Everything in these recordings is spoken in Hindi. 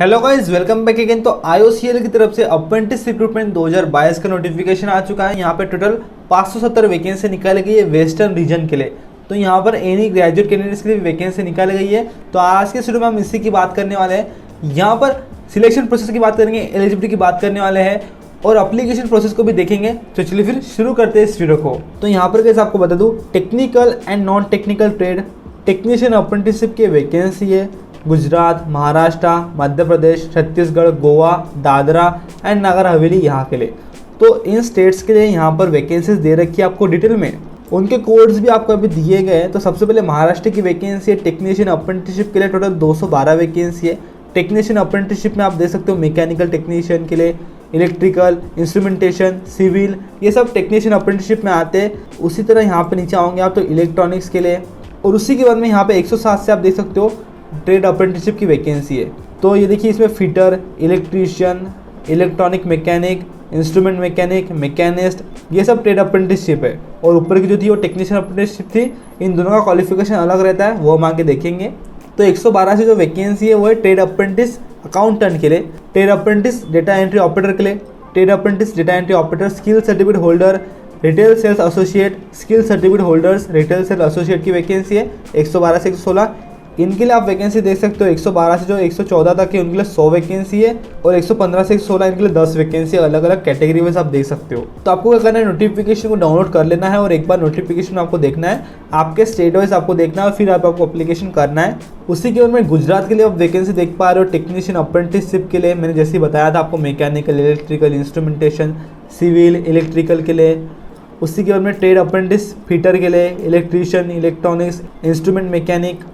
Hello guys, welcome back again. तो आईओसीएल की तरफ से अप्रेंटिस रिक्रूटमेंट 2022 का नोटिफिकेशन आ चुका है। यहाँ पे टोटल 570 वैकेंसी निकाली गई है वेस्टर्न रीजन के लिए। तो यहाँ पर एनी ग्रेजुएट कैंडिडेट्स के लिए वैकेंसी निकाली गई है। तो आज के वीडियो में हम इसी की बात करने वाले हैं। यहाँ पर सिलेक्शन प्रोसेस की बात करेंगे, एलिजिबिलिटी की बात करने वाले हैं और एप्लीकेशन प्रोसेस को भी देखेंगे। तो चलिए फिर शुरू करते हैं इस वीडियो को। तो यहाँ पर कैसे आपको बता दूँ, technical and non technical trade technician apprenticeship की वैकेंसी है गुजरात, महाराष्ट्र, मध्य प्रदेश, छत्तीसगढ़, गोवा, दादरा एंड नगर हवेली यहाँ के लिए। तो इन स्टेट्स के लिए यहाँ पर वैकेंसीज दे रखी है आपको डिटेल में। उनके कोड्स भी आपको अभी दिए गए हैं। तो सबसे पहले महाराष्ट्र की वैकेंसी है टेक्नीशियन अप्रेंटिसशिप के लिए, टोटल 212 वैकेंसी है। टेक्नीशियन अप्रेंटिसशिप में आप देख सकते हो मैकेनिकल टेक्नीशियन के लिए, इलेक्ट्रिकल, इंस्ट्रूमेंटेशन, सिविल, ये सब टेक्नीशियन अप्रेंटिसशिप में आते हैं। उसी तरह यहाँ पे नीचे आओगे आप तो इलेक्ट्रॉनिक्स के लिए, और उसी के बाद में यहाँ पे 107 से आप देख सकते हो ट्रेड अप्रेंटिसशिप की वैकेंसी है। तो ये देखिए, इसमें fitter, electrician, electronic mechanic, instrument mechanic, machinist, ये सब ट्रेड अप्रेंटिसशिप है। और ऊपर की जो थी वो टेक्नीशियन अप्रेंटिसशिप थी। इन दोनों का क्वालिफिकेशन अलग रहता है, वो हम आगे देखेंगे। तो 112 से जो वैकेंसी है वो है ट्रेड अप्रेंटिस अकाउंटेंट के लिए, trade apprentice data entry operator के लिए, trade apprentice data entry operator, skill certificate holder, retail sales associate, skill certificate holders, retail sales associate की वैकेंसी है 112 से 116। इनके लिए आप वैकेंसी देख सकते हो। 112 से जो 114 तक है उनके लिए 100 वैकेंसी है, और 115 से 116 इनके लिए 10 वैकेंसी अलग अलग कैटेगरी में आप देख सकते हो। तो आपको क्या करना है, नोटिफिकेशन को डाउनलोड कर लेना है और एक बार नोटिफिकेशन आपको देखना है, आपके स्टेट वाइज आपको देखना है और फिर आपको एप्लीकेशन करना है। उसी के बाद में गुजरात के लिए आप वैकेंसी देख पा रहे हो टेक्नीशियन अप्रेंटिसशिप के लिए। मैंने जैसे बताया था आपको mechanical, electrical, instrumentation, civil, electrical के लिए। उसी के बाद में ट्रेड अप्रेंटिस फिटर के लिए, इलेक्ट्रीशियन, इलेक्ट्रॉनिक्स, इंस्ट्रूमेंट मैकेनिक।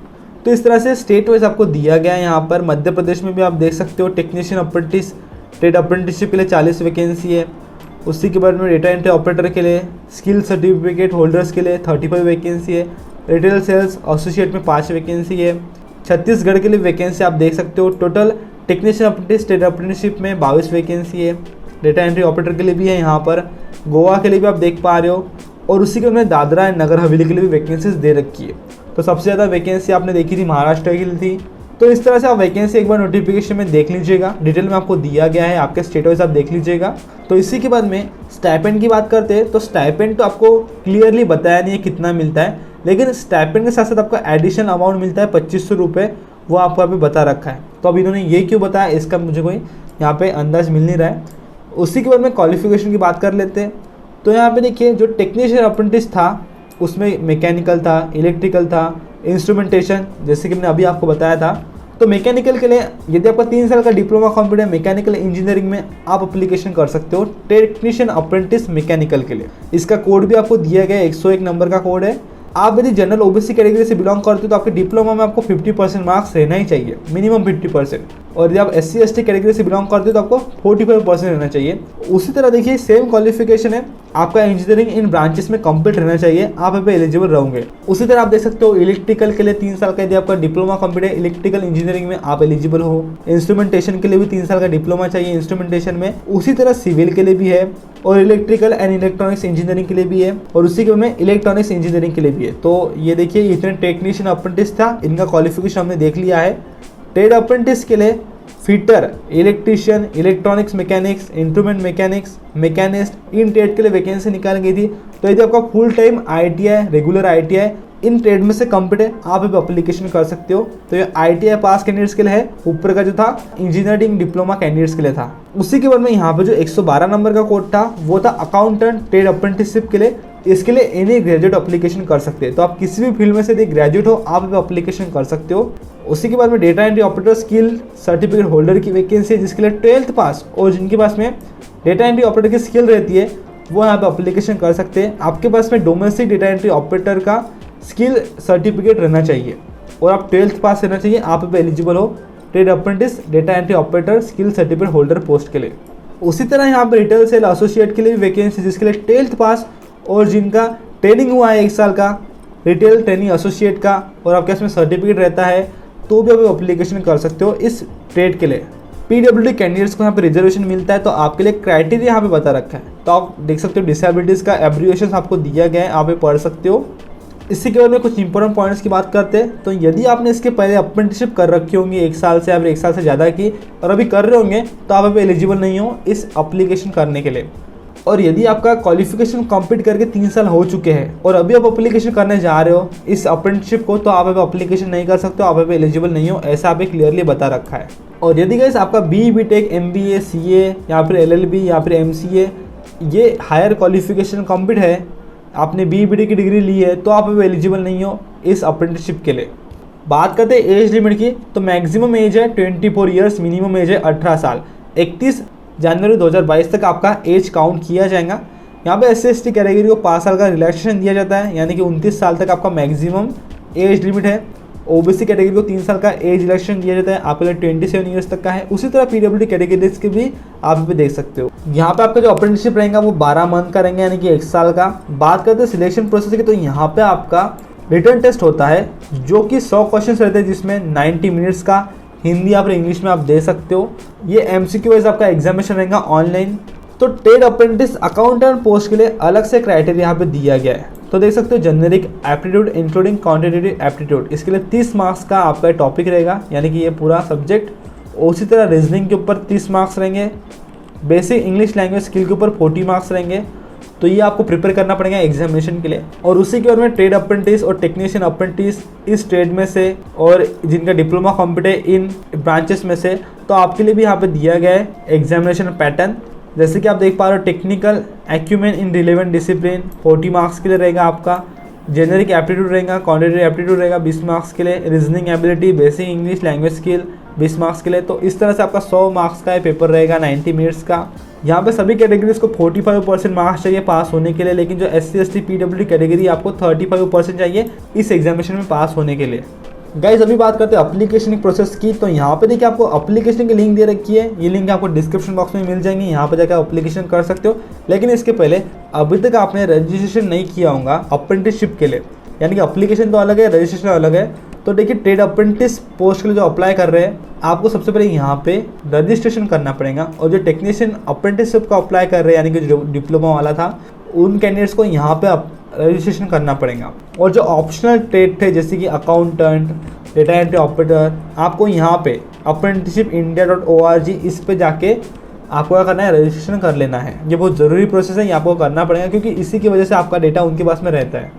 तो इस तरह से स्टेट वाइज आपको दिया गया है। यहाँ पर मध्य प्रदेश में भी आप देख सकते हो टेक्नीशियन अप्रेंटिस ट्रेड अप्रेंटिसशिप के लिए 40 वैकेंसी है। उसी के बाद में डेटा एंट्री ऑपरेटर के लिए, स्किल सर्टिफिकेट होल्डर्स के लिए 35 वैकेंसी है। रिटेल सेल्स एसोसिएट में 5 वैकेंसी है। छत्तीसगढ़ के लिए वैकेंसी आप देख सकते हो। Total technician apprentice trade apprenticeship में 22 वैकेंसी है। डेटा एंट्री ऑपरेटर के लिए भी है यहाँ पर। गोवा के लिए भी आप देख पा रहे हो, और उसी के बाद दादरा एंड नगर हवेली के लिए भी वैकेंसीज दे रखी है। तो सबसे ज़्यादा वैकेंसी आपने देखी थी महाराष्ट्र की थी। तो इस तरह से आप वैकेंसी एक बार नोटिफिकेशन में देख लीजिएगा, डिटेल में आपको दिया गया है, आपके स्टेट वाइज आप देख लीजिएगा। तो इसी के बाद में स्टाइपेंड की बात करते हैं। तो स्टाइपेंड तो आपको क्लियरली बताया नहीं है कितना मिलता है, लेकिन स्टाइपेंड के साथ साथ आपको एडिशनल अमाउंट मिलता है 2500 रुपये, वो आपको अभी बता रखा है। तो अब इन्होंने ये क्यों बताया, इसका मुझे कोई यहाँ पे अंदाज मिल नहीं रहा है। उसी के बाद में क्वालिफिकेशन की बात कर लेते हैं। तो यहाँ पे देखिए, जो टेक्नीशियन अप्रेंटिस था उसमें मैकेनिकल था, इलेक्ट्रिकल था, इंस्ट्रूमेंटेशन, जैसे कि मैंने अभी आपको बताया था। तो मैकेनिकल के लिए यदि आपका 3 साल का डिप्लोमा कंप्लीट है मैकेनिकल इंजीनियरिंग में, आप एप्लीकेशन कर सकते हो टेक्नीशियन अप्रेंटिस मैकेनिकल के लिए। इसका कोड भी आपको दिया गया है, 101 नंबर का कोड है। आप यदि जनरल ओबीसी कैटेगरी से बिलोंग करते हो तो आपके डिप्लोमा में आपको 50% मार्क्स रहना ही चाहिए, मिनिमम 50%। और यदि आप SC ST कैटेगरी से बिलोंग करते हो तो आपको 45% रहना चाहिए। उसी तरह देखिए, सेम क्वालिफिकेशन है, आपका इंजीनियरिंग इन ब्रांचेस में कंप्लीट रहना चाहिए, आप यहाँ पे एलिजिबल रहोगे। उसी तरह आप देख सकते हो इलेक्ट्रिकल के लिए 3 साल का यदि आपका डिप्लोमा कंप्लीट है इलेक्ट्रिकल इंजीनियरिंग में, आप एलिजिबल हो। इंस्ट्रूमेंटेशन के लिए भी 3 साल का डिप्लोमा चाहिए इंस्ट्रूमेंटेशन में। उसी तरह सिविल के लिए भी है, और इलेक्ट्रिकल एंड इलेक्ट्रॉनिक्स इंजीनियरिंग के लिए भी है, और उसी के में इलेक्ट्रॉनिक्स इंजीनियरिंग के लिए भी है। तो ये देखिए, इतने टेक्नीशियन अप्रेंटिस था, इनका क्वालिफिकेशन हमने देख लिया है। ट्रेड अप्रेंटिस के लिए fitter, electrician, electronics mechanics, instrument mechanics, machinist, in trade के लिए वैकेंसी निकाली गई थी। तो यदि आपका full time ITI, regular ITI in trade में से कंप्लीट है, आप भी एप्लीकेशन कर सकते हो। तो ये ITI पास कैंडिडेट्स के लिए है, ऊपर का जो था इंजीनियरिंग डिप्लोमा कैंडिडेट्स के लिए था। उसी के बाद में यहाँ पे जो 112 नंबर का कोड था वो था अकाउंटेंट ट्रेड अप्रेंटिसशिप के लिए। इसके लिए एनी ग्रेजुएट एप्लीकेशन कर सकते हैं। तो आप किसी भी फील्ड में से यदि ग्रेजुएट हो, आप भी एप्लीकेशन कर सकते हो। उसी के बाद में data entry operator skill certificate holder की वैकेंसी है, जिसके लिए 12th पास और जिनके पास में डेटा एंट्री ऑपरेटर की स्किल रहती है वो यहाँ पे एप्लीकेशन कर सकते हैं। आपके पास में डोमेस्टिक डेटा एंट्री ऑपरेटर का स्किल सर्टिफिकेट रहना चाहिए और आप 12th पास रहना चाहिए, आप भी एलिजिबल हो trade apprentice data entry operator skill certificate holder post के लिए। उसी तरह यहाँ पर रिटेल सेल एसोसिएट के लिए वैकेंसी, जिसके लिए 12th पास और जिनका ट्रेनिंग हुआ है 1 साल का रिटेल ट्रेनिंग एसोसिएट का, और आपके इसमें सर्टिफिकेट रहता है, तो भी आप एप्लीकेशन कर सकते हो इस ट्रेड के लिए। PWD कैंडिडेट्स को यहाँ पे रिजर्वेशन मिलता है। तो आपके लिए क्राइटेरिया यहाँ पे बता रखा है। तो आप देख सकते हो डिसेबिलिटीज़ का एब्रिविएशन आपको दिया गया है, आप ये पढ़ सकते हो। इससे केवल में कुछ इंपॉर्टेंट पॉइंट्स की बात करते हैं। तो यदि आपने इसके पहले अप्रेंटिसशिप कर रखी होंगी 1 साल से या फिर 1 साल से ज़्यादा की और अभी कर रहे होंगे तो आप अभी एलिजिबल नहीं हो इस एप्लीकेशन करने के लिए। और यदि आपका क्वालिफिकेशन कंप्लीट करके 3 साल हो चुके हैं और अभी आप एप्लीकेशन करने जा रहे हो इस अप्रेंटिसशिप को, तो आप अभी एप्लीकेशन नहीं कर सकते हो, आप अभी एलिजिबल नहीं हो, ऐसा अभी क्लियरली बता रखा है। और यदि गाइस आपका BTech MBA CA या फिर LLB या फिर MCA ये हायर क्वालिफिकेशन कंप्लीट है, आपने BTech की डिग्री ली है, तो आप अभी एलिजिबल नहीं हो इस अप्रेंटिसशिप के लिए। बात करते हैं एज लिमिट की, तो मैक्सिमम एज है 24 ईयर्स, मिनिमम एज है 18 साल। 31 जनवरी 2022 तक आपका एज काउंट किया जाएगा। यहाँ पे SC/ST कैटेगरी को 5 साल का रिलैक्सेशन दिया जाता है, यानी कि 29 साल तक आपका मैक्सिमम एज लिमिट है। OBC कैटेगरी को 3 साल का एज रिलैक्सेशन दिया जाता है, आपके लिए 27 ईयर्स तक का है। उसी तरह PWD कैटेगरीज के भी आप भी देख सकते हो। यहाँ पे आपका जो अप्रेंटिसशिप रहेगा वो 12 मंथ का रहेंगे, यानी कि 1 साल का। बात करते हैं सिलेक्शन प्रोसेस की, तो यहाँ पे आपका रिटर्न टेस्ट होता है जो कि 100 क्वेश्चन रहते हैं, जिसमें 90 मिनट्स का हिंदी या फिर इंग्लिश में आप दे सकते हो। ये MCQ वाइज आपका एग्जामिनेशन रहेगा ऑनलाइन। तो ट्रेड अप्रेंटिस अकाउंटेंट पोस्ट के लिए अलग से क्राइटेरिया यहाँ पे दिया गया है। तो देख सकते हो generic aptitude including quantitative aptitude, इसके लिए 30 मार्क्स का आपका टॉपिक रहेगा, यानी कि ये पूरा सब्जेक्ट। उसी तरह रीजनिंग के ऊपर 30 मार्क्स रहेंगे। बेसिक इंग्लिश लैंग्वेज स्किल के ऊपर 40 मार्क्स रहेंगे। तो ये आपको प्रिपेयर करना पड़ेगा एग्जामिनेशन के लिए। और उसी के बारे में ट्रेड अप्रेंटिस और टेक्नीशियन अप्रेंटिस इस ट्रेड में से और जिनका डिप्लोमा कंप्लीट है इन ब्रांचेस में से, तो आपके लिए भी यहाँ पे दिया गया है एग्जामिनेशन पैटर्न। जैसे कि आप देख पा रहे हो, टेक्निकल एक्यूमेन इन रिलेवेंट डिसिप्लिन 40 मार्क्स के लिए रहेगा आपका। जेनेरिक एप्टीट्यूड रहेगा, क्वांटिटेटिव एप्टीट्यूड रहेगा 20 मार्क्स के लिए। Reasoning ability, basic English language skill 20 marks के लिए। तो इस तरह से आपका 100 मार्क्स का पेपर रहेगा 90 मिनट्स का। यहाँ पे सभी कैटेगरीज को 45% मार्क्स चाहिए पास होने के लिए, लेकिन जो SC/ST PWD कैटेगरी आपको 35% चाहिए इस एग्जामिनेशन में पास होने के लिए। गाइस अभी बात करते हैं एप्लीकेशन की प्रोसेस की। तो यहाँ पे देखिए आपको एप्लीकेशन की लिंक दे रखी है, ये लिंक आपको डिस्क्रिप्शन बॉक्स में मिल जाएंगे, यहाँ पे जाकर एप्लीकेशन कर सकते हो। लेकिन इसके पहले अभी तक आपने रजिस्ट्रेशन नहीं किया होगा अप्रेंटिसशिप के लिए, यानी कि एप्लीकेशन तो अलग है, रजिस्ट्रेशन अलग है। तो देखिए ट्रेड अप्रेंटिस पोस्ट के लिए जो अप्लाई कर रहे हैं, आपको सबसे पहले यहाँ पे रजिस्ट्रेशन करना पड़ेगा। और जो टेक्नीशियन अप्रेंटिसशिप का अप्लाई कर रहे हैं, यानी कि जो डिप्लोमा वाला था, उन कैंडिडेट्स को यहाँ पे रजिस्ट्रेशन करना पड़ेगा। और जो ऑप्शनल ट्रेड थे जैसे कि अकाउंटेंट, डेटा एंट्री ऑपरेटर, आपको यहाँ पे apprenticeshipindia.org इस पे जाके आपको क्या करना है, रजिस्ट्रेशन कर लेना है। ये बहुत ज़रूरी प्रोसेस है, ये आपको करना पड़ेगा, क्योंकि इसी की वजह से आपका डेटा उनके पास में रहता है।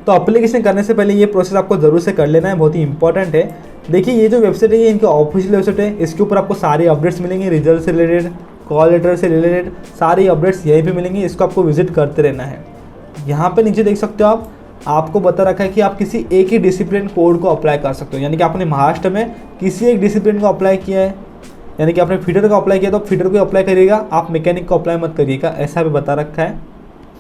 तो एप्लीकेशन करने से पहले ये प्रोसेस आपको ज़रूर से कर लेना है, बहुत ही इंपॉर्टेंट है। देखिए ये जो वेबसाइट है ये इनकी ऑफिशियल वेबसाइट है, इसके ऊपर आपको सारी अपडेट्स मिलेंगे, रिजल्ट से रिलेटेड, कॉल लेटर से रिलेटेड सारी अपडेट्स यहीं पे मिलेंगी। इसको आपको विजिट करते रहना है। यहाँ पे नीचे देख सकते हो आपको बता रखा है कि आप किसी एक ही डिसिप्लिन कोड को अप्लाई कर सकते हो, यानी कि आपने महाराष्ट्र में किसी एक डिसिप्लिन को अप्लाई किया है, यानी कि आपने फीडर को अप्लाई किया तो फीडर को अप्लाई करिएगा, आप मैकेनिक को अप्लाई मत करिएगा, ऐसा भी बता रखा है।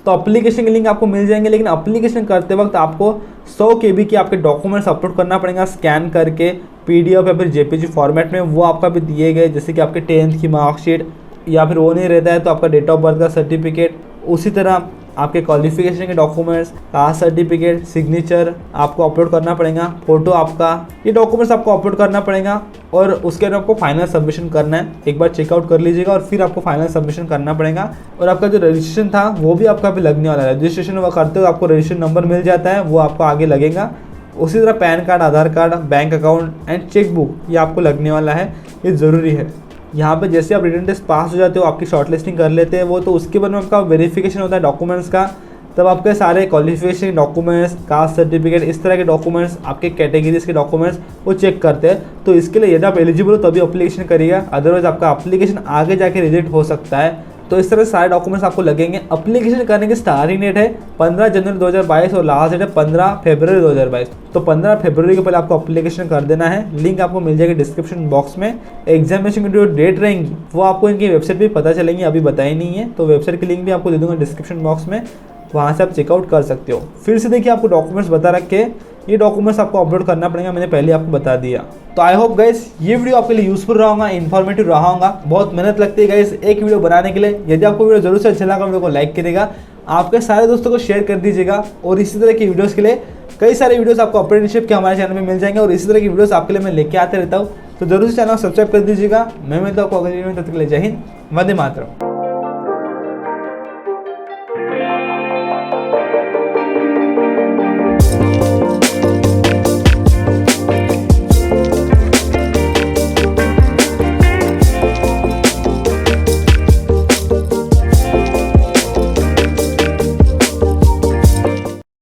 तो एप्लीकेशन के लिंक आपको मिल जाएंगे, लेकिन एप्लीकेशन करते वक्त आपको 100 KB के आपके डॉक्यूमेंट्स अपलोड करना पड़ेगा स्कैन करके PDF या फिर JPG फॉर्मेट में। वो आपका भी दिए गए, जैसे कि आपके 10th की मार्कशीट, या फिर वो नहीं रहता है तो आपका डेट ऑफ बर्थ का सर्टिफिकेट, उसी तरह आपके क्वालिफिकेशन के डॉक्यूमेंट्स, कास्ट सर्टिफिकेट, सिग्नेचर आपको अपलोड करना पड़ेगा, फोटो आपका, ये डॉक्यूमेंट्स आपको अपलोड करना पड़ेगा। और उसके बाद आपको फाइनल सबमिशन करना है। एक बार चेकआउट कर लीजिएगा और फिर आपको फाइनल सबमिशन करना पड़ेगा। और आपका जो रजिस्ट्रेशन था वो भी आपका अभी लगने वाला है। रजिस्ट्रेशन वो करते हो आपको रजिस्ट्रेशन नंबर मिल जाता है, वो आपको आगे लगेगा। उसी तरह pan card, Aadhaar card, bank account and chequebook ये आपको लगने वाला है, ये ज़रूरी है। यहाँ पे जैसे आप रिटन टेस्ट पास हो जाते हो, आपकी शॉर्ट लिस्टिंग कर लेते हैं वो, तो उसके बाद में आपका वेरिफिकेशन होता है डॉक्यूमेंट्स का। तब आपके सारे क्वालिफिकेशन डॉक्यूमेंट्स, कास्ट सर्टिफिकेट, इस तरह के डॉक्यूमेंट्स, आपके कैटेगरीज के डॉक्यूमेंट्स वो चेक करते हैं। तो इसके लिए यदि आप एलिजिबल हो तभी अप्लीकेशन करिएगा, अदरवाइज आपका अप्लीकेशन आगे जाके रिजेक्ट हो सकता है। तो इस तरह सारे डॉक्यूमेंट्स आपको लगेंगे। अप्लीकेशन करने की स्टार्टिंग डेट है 15 जनवरी 2022 और लास्ट डेट है 15 फरवरी 2022। तो 15 फरवरी के पहले आपको अप्लीकेशन कर देना है। लिंक आपको मिल जाएगी डिस्क्रिप्शन बॉक्स में। एग्जामिनेशन की जो डेट रहेंगी वो आपको इनकी वेबसाइट पे पता चलेंगी, अभी बताई नहीं है, तो वेबसाइट की लिंक भी आपको दे दूंगा डिस्क्रिप्शन बॉक्स में, वहाँ से आप चेकआउट कर सकते हो। फिर से देखिए आपको डॉक्यूमेंट्स बता रखे, ये डॉक्यूमेंट्स आपको अपलोड करना पड़ेगा, मैंने पहले आपको बता दिया। तो आई होप गाइस ये वीडियो आपके लिए यूजफुल रहा होगा, इन्फॉर्मेटिव रहा होगा। बहुत मेहनत लगती है गाइस एक वीडियो बनाने के लिए। यदि आपको वीडियो जरूर से अच्छा लगा, वीडियो को लाइक करिएगा, आपके सारे दोस्तों को शेयर कर दीजिएगा। और इसी तरह की वीडियोस के लिए कई सारे वीडियोस आपको अप्रेंटिसशिप के हमारे चैनल में मिल जाएंगे, और इसी तरह की वीडियोस आपके लिए मैं लेके आते रहता हूँ। तो जरूर से चैनल सब्सक्राइब कर दीजिएगा। मैं मिलता हूँ अगले वीडियो में, तब तक के लिए जय हिंद, वंदे मातरम।